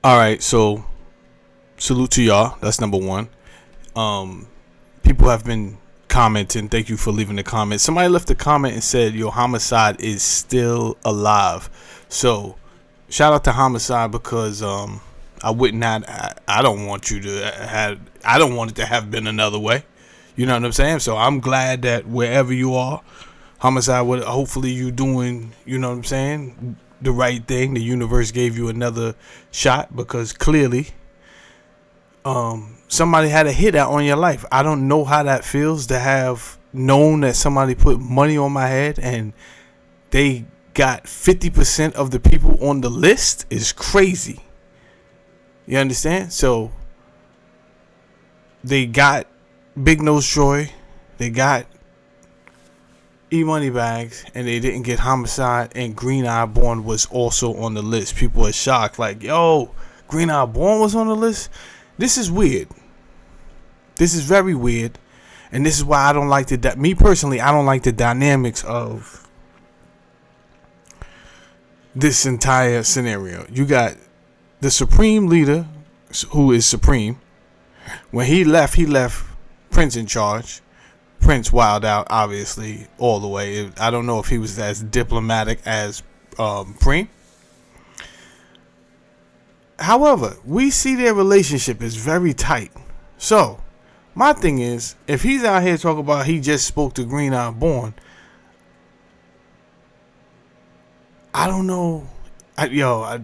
All right, so salute to y'all. That's number one. People have been commenting. Thank you for leaving the comment. Somebody left a comment and said, "Yo, Homicide is still alive." So, shout out to Homicide because I would not. I don't want you to have. I don't want it to have been another way. You know what I'm saying? So I'm glad that wherever you are, Homicide, hopefully you doing. You know what I'm saying? The right thing. The universe gave you another shot because clearly somebody had a hit out on your life. I don't know how that feels to have known that somebody put money on my head and they got 50% of the people on the list is crazy. You understand? So they got Big Nose Troy, they got E Moneybags, and they didn't get Homicide, and Green Eye Born was also on the list. People are shocked, like, yo, Green Eye Born was on the list? This is weird. This is very weird. And this is why I don't like me personally, I don't like the dynamics of this entire scenario. You got the Supreme Leader, who is Supreme. When he left Prince in charge. Prince wild out, obviously, all the way. I don't know if he was as diplomatic as Preem. However, we see their relationship is very tight. So, my thing is, if he's out here talking about he just spoke to Green Eye Born, I don't know.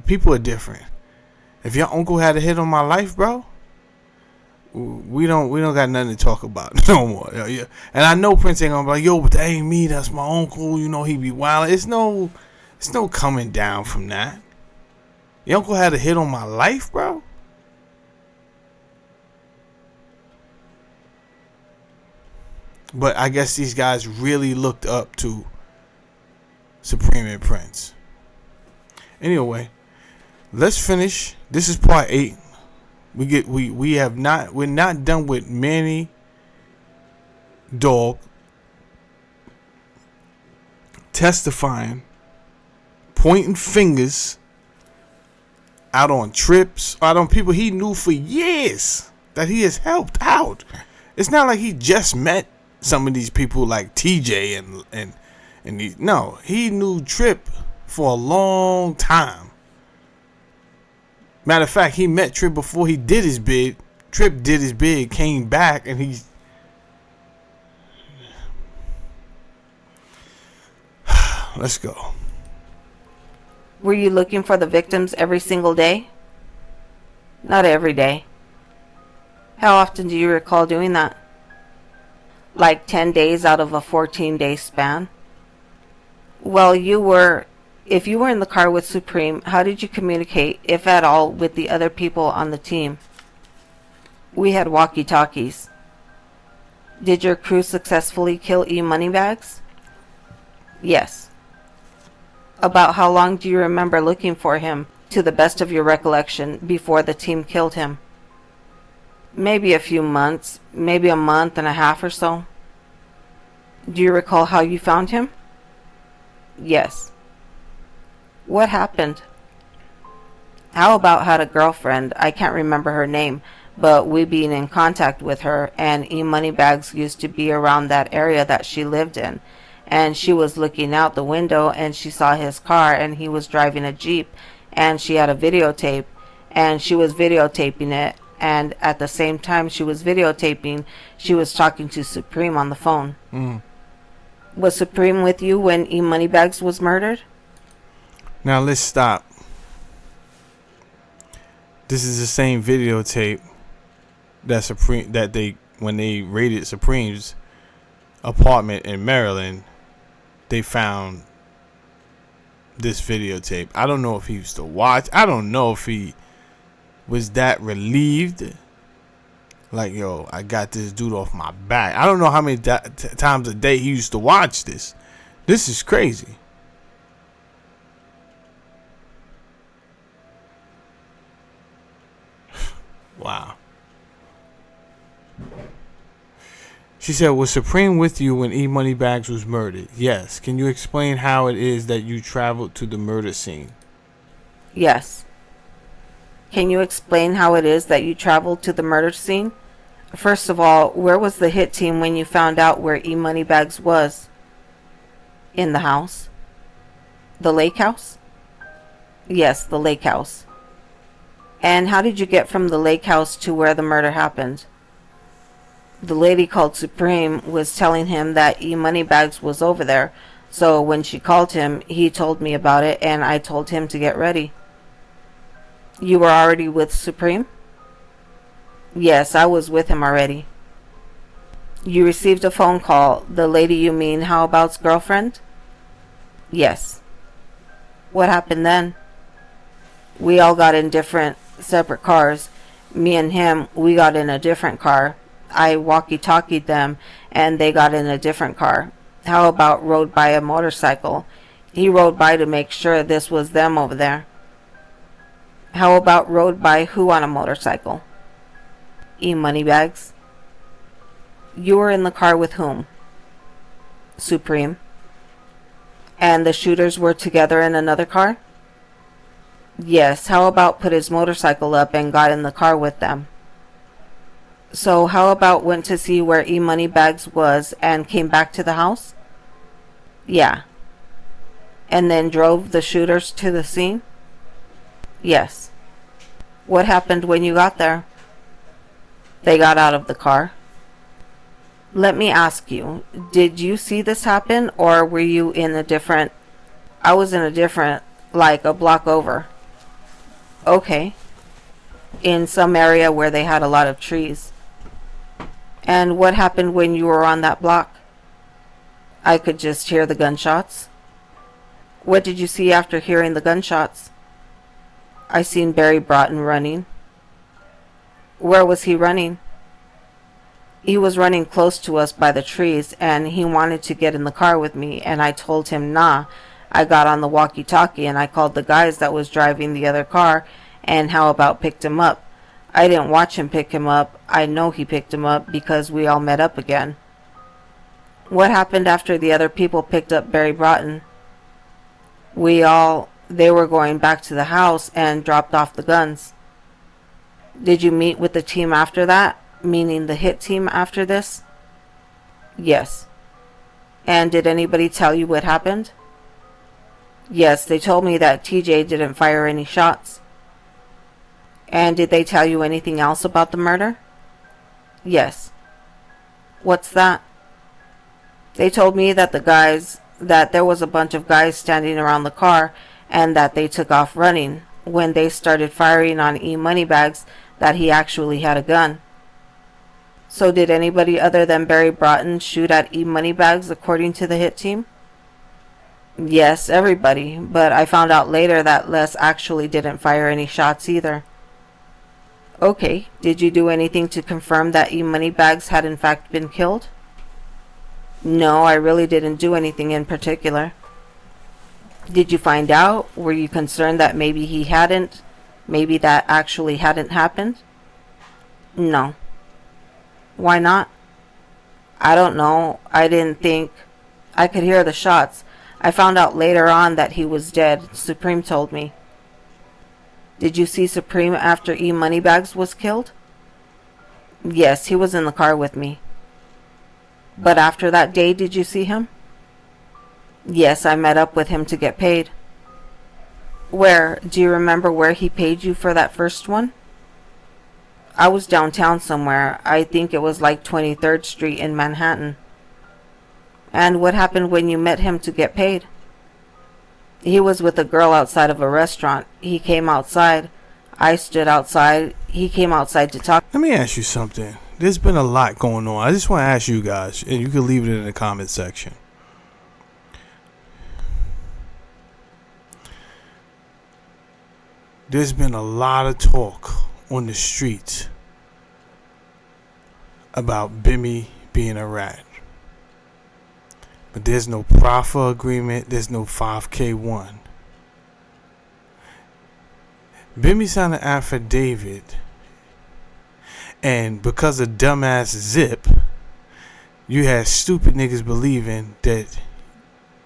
People are different. If your uncle had a hit on my life, bro, we don't got nothing to talk about no more. Yeah. And I know Prince ain't gonna be like, yo, but that ain't me. That's my uncle. You know, he be wild. It's no coming down from that. Your uncle had a hit on my life, bro. But I guess these guys really looked up to Supreme and Prince. Anyway, let's finish. This is part 8. We're not done with Manny Dog testifying, pointing fingers out on trips, out on people he knew for years that he has helped out. It's not like he just met some of these people like TJ and these. No, he knew Trip for a long time. Matter of fact, he met Trip before he did his bid. Trip did his bid, came back, and he. Let's go. Were you looking for the victims every single day? Not every day. How often do you recall doing that? Like 10 days out of a 14-day span? Well, if you were in the car with Supreme, how did you communicate, if at all, with the other people on the team? We had walkie-talkies. Did your crew successfully kill E Moneybags? Yes. About how long do you remember looking for him, to the best of your recollection, before the team killed him? Maybe a few months, maybe a month and a half or so. Do you recall how you found him? Yes. What happened? How about had a girlfriend, I can't remember her name, but we been in contact with her, and E Moneybags used to be around that area that she lived in. And she was looking out the window and she saw his car and he was driving a Jeep, and she had a videotape and she was videotaping it, and at the same time she was videotaping, she was talking to Supreme on the phone. Was Supreme with you when E Moneybags was murdered? Now let's stop. This is the same videotape that when they raided Supreme's apartment in Maryland, they found this videotape. I don't know if he used to watch. I don't know if he was that relieved. Like, yo, I got this dude off my back. I don't know how many times a day he used to watch this. This is crazy. Wow. She said, was Supreme with you when E Moneybags was murdered? Yes. Can you explain how it is that you traveled to the murder scene? Yes. can you explain how it is that you traveled to the murder scene? First of all, where was the hit team when you found out where E Moneybags was? In the house. The lake house? Yes, the lake house. And how did you get from the lake house to where the murder happened? The lady called Supreme was telling him that E Moneybags was over there, so when she called him, he told me about it and I told him to get ready. You were already with Supreme? Yes, I was with him already. You received a phone call. The lady you mean How About's girlfriend? Yes. What happened then? We all got in different, separate cars. Me and him, we got in a different car. I walkie-talkied them, and they got in a different car. How About rode by a motorcycle. He rode by to make sure this was them over there. How About rode by who on a motorcycle? E Moneybags. You were in the car with whom? Supreme. And the shooters were together in another car? Yes, How About put his motorcycle up and got in the car with them. So How About went to see where E Moneybags was and came back to the house? Yeah. And then drove the shooters to the scene? Yes. What happened when you got there? They got out of the car. Let me ask you, did you see this happen or were you in a different... I was in a different, like a block over. Okay. In some area where they had a lot of trees. And what happened when you were on that block? I could just hear the gunshots. What did you see after hearing the gunshots? I seen Barry Broughton running. Where was he running? He was running close to us by the trees, and he wanted to get in the car with me, and I told him nah. I got on the walkie-talkie, and I called the guys that was driving the other car, and How About picked him up. I didn't watch him pick him up. I know he picked him up because we all met up again. What happened after the other people picked up Barry Broughton? They were going back to the house and dropped off the guns. Did you meet with the team after that? Meaning the hit team after this? Yes. And did anybody tell you what happened? Yes, they told me that TJ didn't fire any shots. And did they tell you anything else about the murder? Yes. What's that? They told me that there was a bunch of guys standing around the car and that they took off running when they started firing on E Moneybags, that he actually had a gun. So did anybody other than Barry Broughton shoot at E Moneybags according to the hit team? Yes, everybody, but I found out later that Les actually didn't fire any shots either. Okay, did you do anything to confirm that E Moneybags had in fact been killed? No, I really didn't do anything in particular. Did you find out? Were you concerned that maybe that actually hadn't happened? No. Why not? I don't know. I didn't think... I could hear the shots. I found out later on that he was dead. Supreme told me. Did you see Supreme after E Moneybags was killed? Yes, he was in the car with me. But after that day, did you see him? Yes, I met up with him to get paid. Where? Do you remember where he paid you for that first one? I was downtown somewhere. I think it was like 23rd Street in Manhattan. And what happened when you met him to get paid? He was with a girl outside of a restaurant. He came outside. I stood outside. He came outside to talk. Let me ask you something. There's been a lot going on. I just want to ask you guys, and you can leave it in the comment section. There's been a lot of talk on the streets about Bimmy being a rat. But there's no proffer agreement. There's no 5K1. Bimmy signed an affidavit. And because of dumbass Zip, you had stupid niggas believing that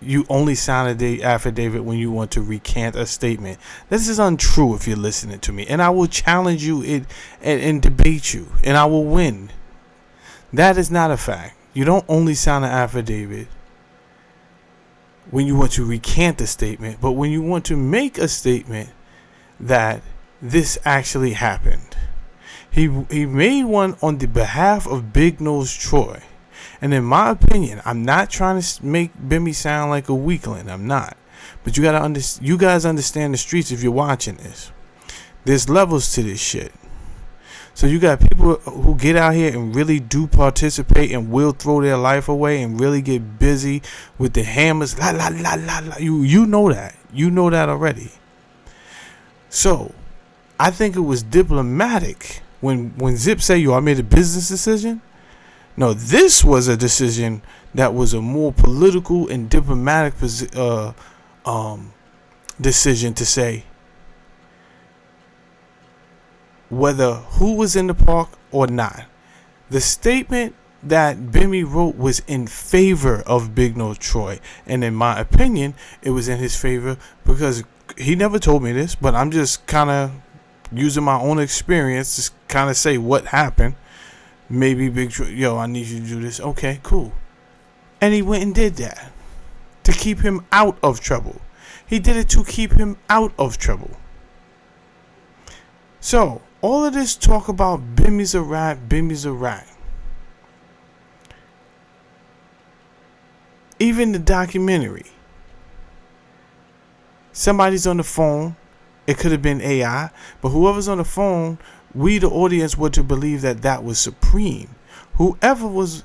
you only sign a affidavit when you want to recant a statement. This is untrue if you're listening to me. And I will challenge you and debate you. And I will win. That is not a fact. You don't only sign an affidavit when you want to recant a statement, but when you want to make a statement that this actually happened. He made one on the behalf of Big Nose Troy. And in my opinion, I'm not trying to make Bimmy sound like a weakling. I'm not. But you guys understand the streets if you're watching this. There's levels to this shit. So you got people who get out here and really do participate and will throw their life away and really get busy with the hammers. La la la la la. You know that. You know that already. So I think it was diplomatic when Zip said, "Yo, I made a business decision." No, this was a decision that was a more political and diplomatic decision to say whether who was in the park or not. The statement that Bimmy wrote was in favor of Big Nose Troy, and in my opinion, it was in his favor because he never told me this, but I'm just kind of using my own experience to kind of say what happened. Maybe Big Troy, yo, I need you to do this. Okay, cool. And he went and did that to keep him out of trouble. He did it to keep him out of trouble. So, all of this talk about Bimmy's a rat, Bimmy's a rat. Even the documentary. Somebody's on the phone. It could have been AI, but whoever's on the phone, we the audience were to believe that that was Supreme. Whoever was,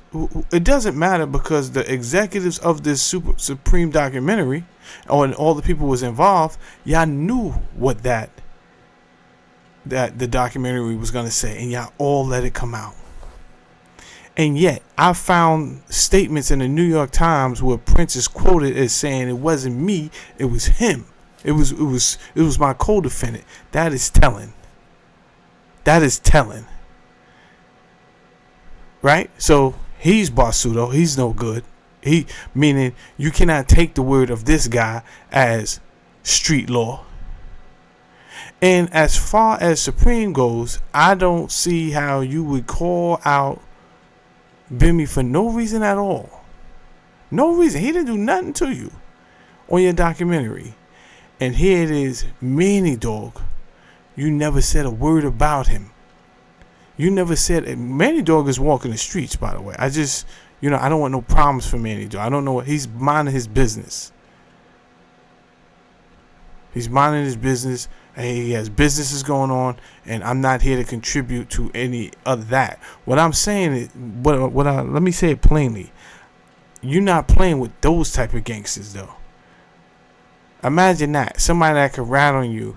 it doesn't matter because the executives of this Supreme documentary, and all the people was involved, y'all knew what that the documentary was going to say, and y'all all let it come out. And yet, I found statements in the New York Times where Prince is quoted as saying it wasn't me, it was him. It was my co-defendant. That is telling. That is telling. Right? So he's Basuto. He's no good. Meaning you cannot take the word of this guy as street law. And as far as Supreme goes, I don't see how you would call out Bimmy for no reason at all. No reason. He didn't do nothing to you on your documentary. And here it is, Manny Dog. You never said a word about him. You never said, Manny Dog is walking the streets, by the way. I just, I don't want no problems for Manny Dog. I don't know what, he's minding his business. He's minding his business. He has businesses going on, and I'm not here to contribute to any of that. What I'm saying is, let me say it plainly. You're not playing with those type of gangsters, though. Imagine that. Somebody that could rat on you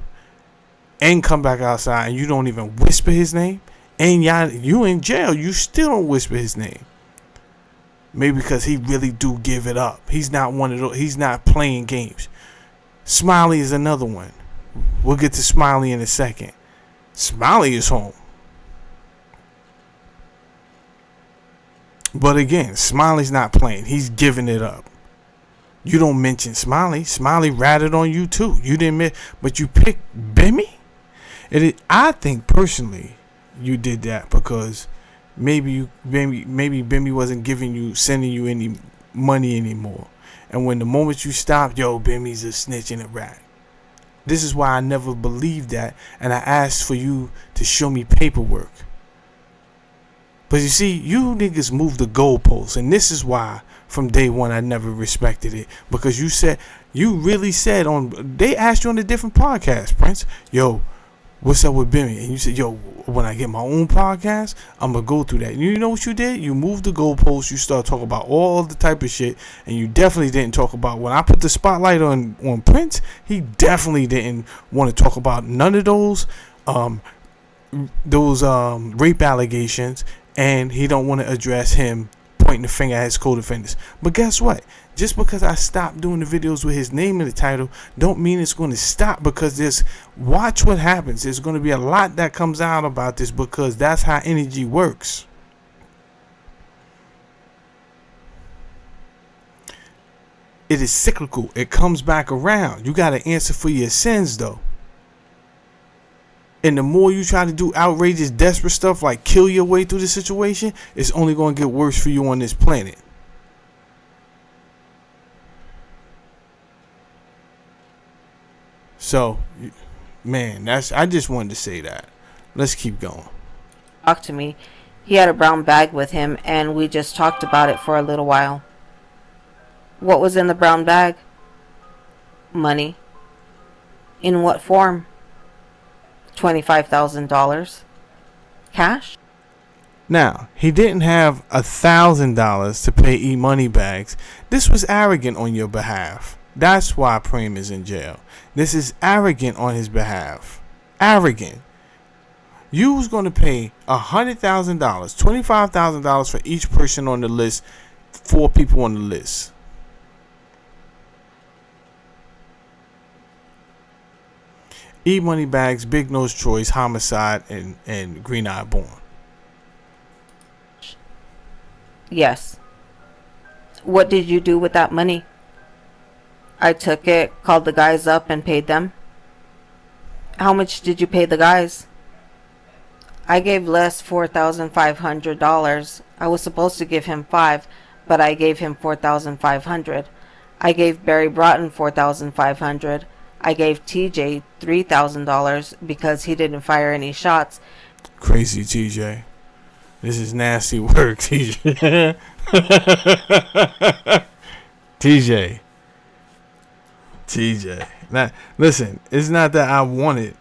and come back outside and you don't even whisper his name. And you in jail. You still don't whisper his name. Maybe because he really do give it up. He's not one of those. He's not playing games. Smiley is another one. We'll get to Smiley in a second. Smiley is home. But again, Smiley's not playing. He's giving it up. You don't mention Smiley. Smiley ratted on you too. You didn't, but you picked Bimmy. I think personally, you did that because maybe Bimmy wasn't sending you any money anymore. And when the moment you stopped, yo, Bimmy's a snitch and a rat. This is why I never believed that, and I asked for you to show me paperwork. But you see, you niggas moved the goalposts, and this is why from day one I never respected it. Because you really said they asked you on a different podcast, Prince, yo, what's up with Bimmy? And you said, yo, when I get my own podcast, I'm going to go through that. And you know what you did? You moved the goalposts. You started talking about all the type of shit. And you definitely didn't talk about, when I put the spotlight on Prince, he definitely didn't want to talk about none of those rape allegations. And he don't want to address him pointing the finger at his co-defendants. But guess what? Just because I stopped doing the videos with his name in the title don't mean it's going to stop, because watch what happens. There's going to be a lot that comes out about this, because that's how energy works. It is cyclical. It comes back around. You got to answer for your sins, though. And the more you try to do outrageous, desperate stuff like kill your way through the situation, it's only going to get worse for you on this planet. So, man, I just wanted to say that. Let's keep going. Talked to me. He had a brown bag with him, and we just talked about it for a little while. What was in the brown bag? Money. In what form? $25,000. Cash? Now, he didn't have $1,000 to pay E-Money Bags. This was arrogant on your behalf. That's why Prem is in jail. This is arrogant on his behalf. Arrogant. You was going to pay $100,000, $25,000 for each person on the list, 4 people on the list. E-Money Bags, Big Nose Choice, Homicide, and Green Eye Born. Yes. What did you do with that money? I took it, called the guys up, and paid them. How much did you pay the guys? I gave Les $4,500. I was supposed to give him $5,000, but I gave him $4,500. I gave Barry Broughton $4,500. I gave TJ $3,000 because he didn't fire any shots. Crazy TJ. This is nasty work, TJ. TJ. Now, listen, it's not that I wanted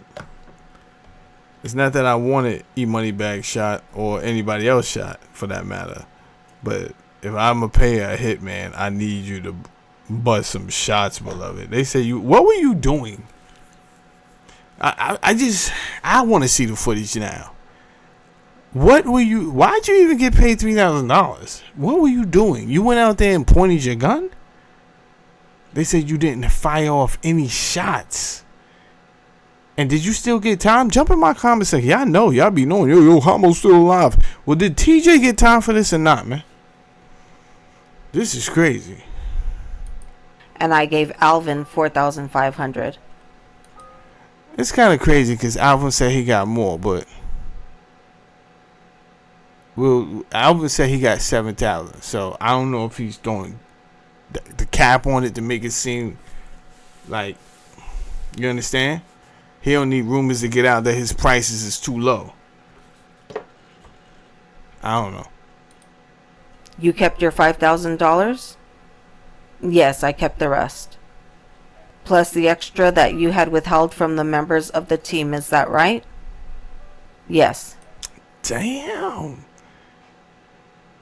E-Money Bag shot or anybody else shot for that matter. But if I'm a payer a hitman, I need you to bust some shots, beloved. They say what were you doing? I want to see the footage now. Why'd you even get paid $3,000? What were you doing? You went out there and pointed your gun? They said you didn't fire off any shots. And did you still get time? Jump in my comment section. Y'all know. Y'all be knowing. Yo, Homo's still alive. Well, did TJ get time for this or not, man? This is crazy. And I gave Alvin $4,500. It's kind of crazy because Alvin said he got more, but Alvin said he got 7,000. So I don't know if he's throwing the cap on it to make it seem like, you understand? He don't need rumors to get out that his prices is too low. I don't know. You kept your $5,000? Yes, I kept the rest. Plus the extra that you had withheld from the members of the team, is that right? Yes. Damn.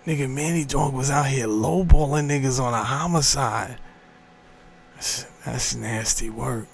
Nigga, Manny Dog was out here lowballing niggas on a homicide. That's nasty work.